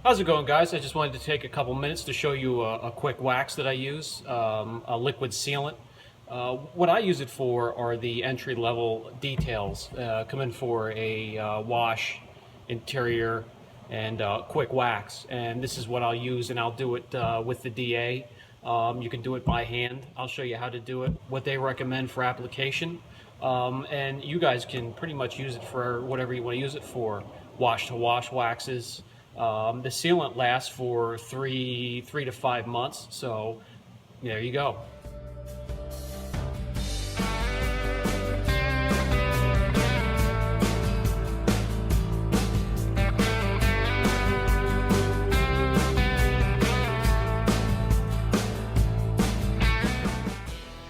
How's it going, guys? I just wanted to take a couple minutes to show you a quick wax that I use, a liquid sealant. What I use it for are the entry-level details. Come in for a wash, interior, and quick wax. And this is what I'll use, and I'll do it with the DA. You can do it by hand. I'll show you how to do it, what they recommend for application. And you guys can pretty much use it for whatever you want to use it for. Wash-to-wash waxes. The sealant lasts for three to 5 months, so there you go.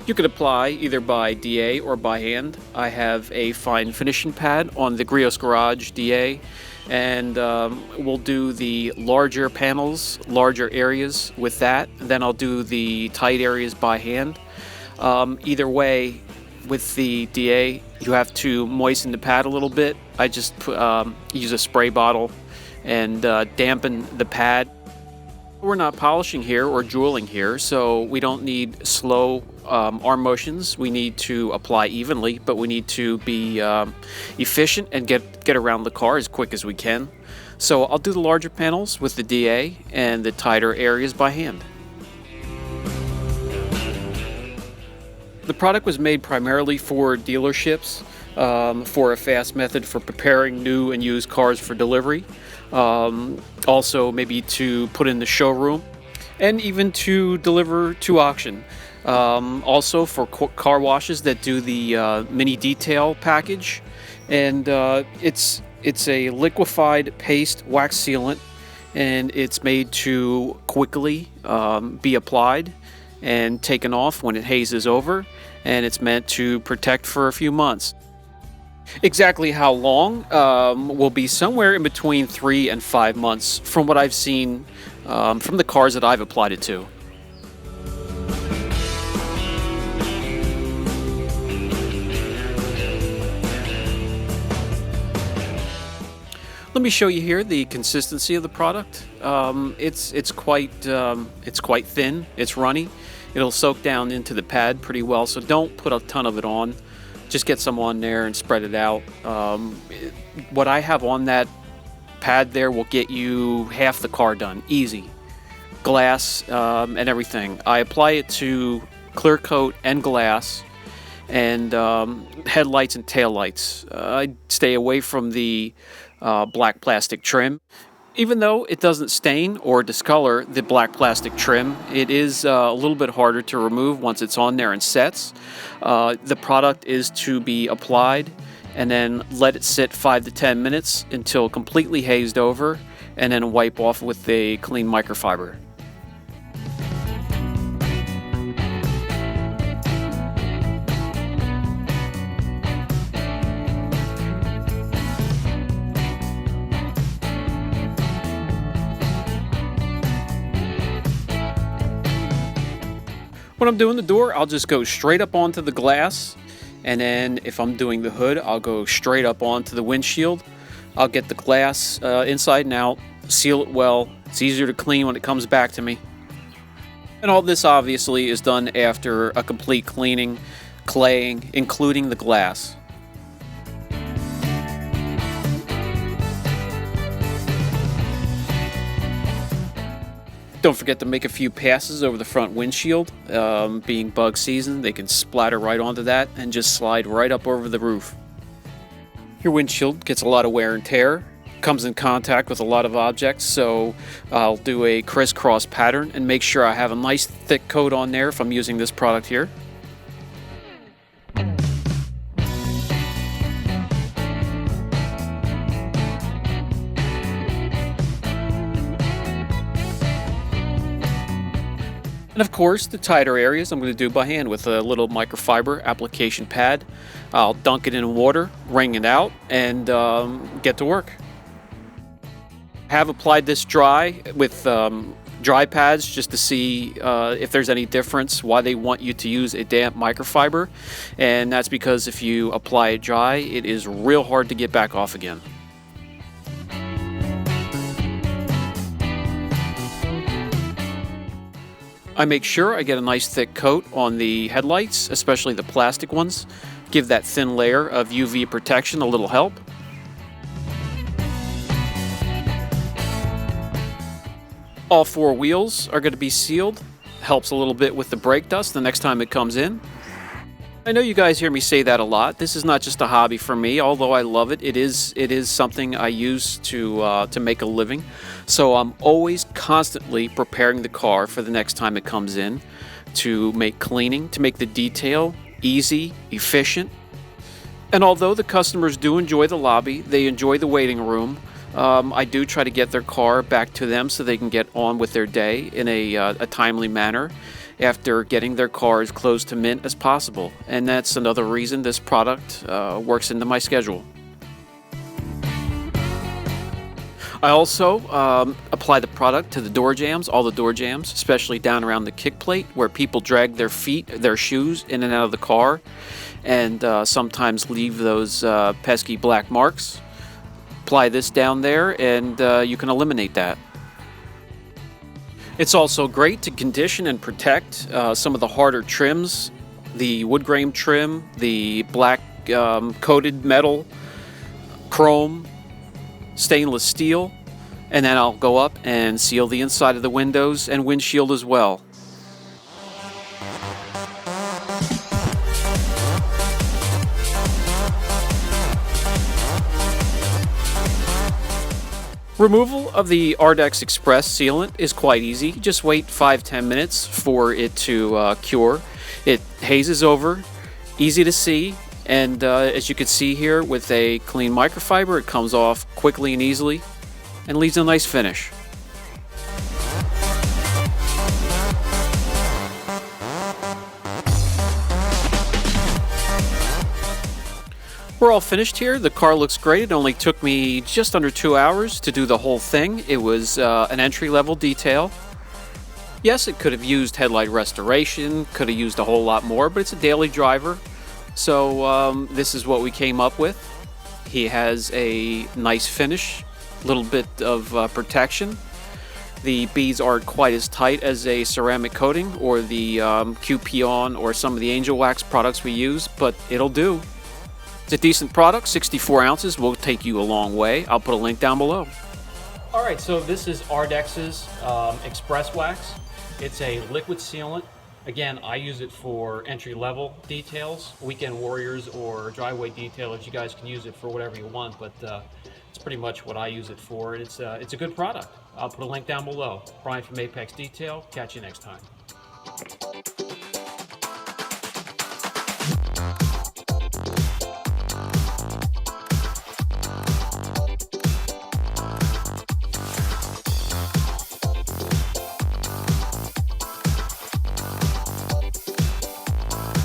You could apply either by DA or by hand. I have a fine finishing pad on the Griot's Garage DA, and we'll do the larger panels, larger areas with that. Then I'll do the tight areas by hand. Either way, with the DA, you have to moisten the pad a little bit. I just use a spray bottle and dampen the pad. We're not polishing here or jeweling here, so we don't need slow arm motions. We need to apply evenly, but we need to be efficient and get around the car as quick as we can. So I'll do the larger panels with the DA and the tighter areas by hand. The product was made primarily for dealerships, for a fast method for preparing new and used cars for delivery. Also maybe to put in the showroom and even to deliver to auction. Also for car washes that do the mini detail package, and it's a liquefied paste wax sealant, and it's made to quickly be applied and taken off when it hazes over, and it's meant to protect for a few months. Exactly how long will be somewhere in between 3 and 5 months from what I've seen from the cars that I've applied it to. Let me show you here the consistency of the product. It's quite thin. It's runny. It'll soak down into the pad pretty well, so don't put a ton of it on. Just get some on there and spread it out. What I have on that pad there will get you half the car done, easy. Glass and everything. I apply it to clear coat and glass, and headlights and taillights. I stay away from the black plastic trim. Even though it doesn't stain or discolor the black plastic trim, it is a little bit harder to remove once it's on there and sets. The product is to be applied and then let it sit 5 to 10 minutes until completely hazed over, and then wipe off with a clean microfiber. When I'm doing the door, I'll just go straight up onto the glass, and then if I'm doing the hood, I'll go straight up onto the windshield. I'll get the glass inside and out, seal it well. It's easier to clean when it comes back to me. And all this obviously is done after a complete cleaning, claying, including the glass. Don't forget to make a few passes over the front windshield. Being bug season, they can splatter right onto that and just slide right up over the roof. Your windshield gets a lot of wear and tear, comes in contact with a lot of objects, so I'll do a crisscross pattern and make sure I have a nice thick coat on there if I'm using this product here. And of course, the tighter areas I'm going to do by hand with a little microfiber application pad. I'll dunk it in water, wring it out, and get to work. I have applied this dry with dry pads just to see if there's any difference, why they want you to use a damp microfiber. And that's because if you apply it dry, it is real hard to get back off again. I make sure I get a nice thick coat on the headlights, especially the plastic ones. Give that thin layer of UV protection a little help. All four wheels are going to be sealed. Helps a little bit with the brake dust the next time it comes in. I know you guys hear me say that a lot. This is not just a hobby for me, although I love it. It is something I use to make a living. So I'm always constantly preparing the car for the next time it comes in, to make cleaning, to make the detail easy, efficient. And although the customers do enjoy the lobby, they enjoy the waiting room, I do try to get their car back to them so they can get on with their day in a timely manner after getting their car as close to mint as possible. And that's another reason this product works into my schedule. I also apply the product to the door jambs, all the door jambs, especially down around the kick plate where people drag their feet, their shoes in and out of the car and sometimes leave those pesky black marks. Apply this down there and you can eliminate that. It's also great to condition and protect some of the harder trims, the wood grain trim, the black coated metal, chrome, stainless steel, and then I'll go up and seal the inside of the windows and windshield as well. Removal of the Ardex Express sealant is quite easy. Just wait 5-10 minutes for it to cure. It hazes over, easy to see, and as you can see here with a clean microfiber, it comes off quickly and easily and leaves a nice finish. We're all finished here. The car looks great. It only took me just under 2 hours to do the whole thing. It was an entry-level detail. Yes, it could have used headlight restoration, could have used a whole lot more, but it's a daily driver. So this is what we came up with. He has a nice finish, a little bit of protection. The beads aren't quite as tight as a ceramic coating or the QP-On or some of the Angel Wax products we use, but it'll do. It's a decent product, 64 ounces, will take you a long way. I'll put a link down below. All right, so this is Ardex's Express Wax. It's a liquid sealant. Again, I use it for entry-level details, weekend warriors or driveway detailers. You guys can use it for whatever you want, but it's pretty much what I use it for. It's a good product. I'll put a link down below. Brian from Apex Detail. Catch you next time.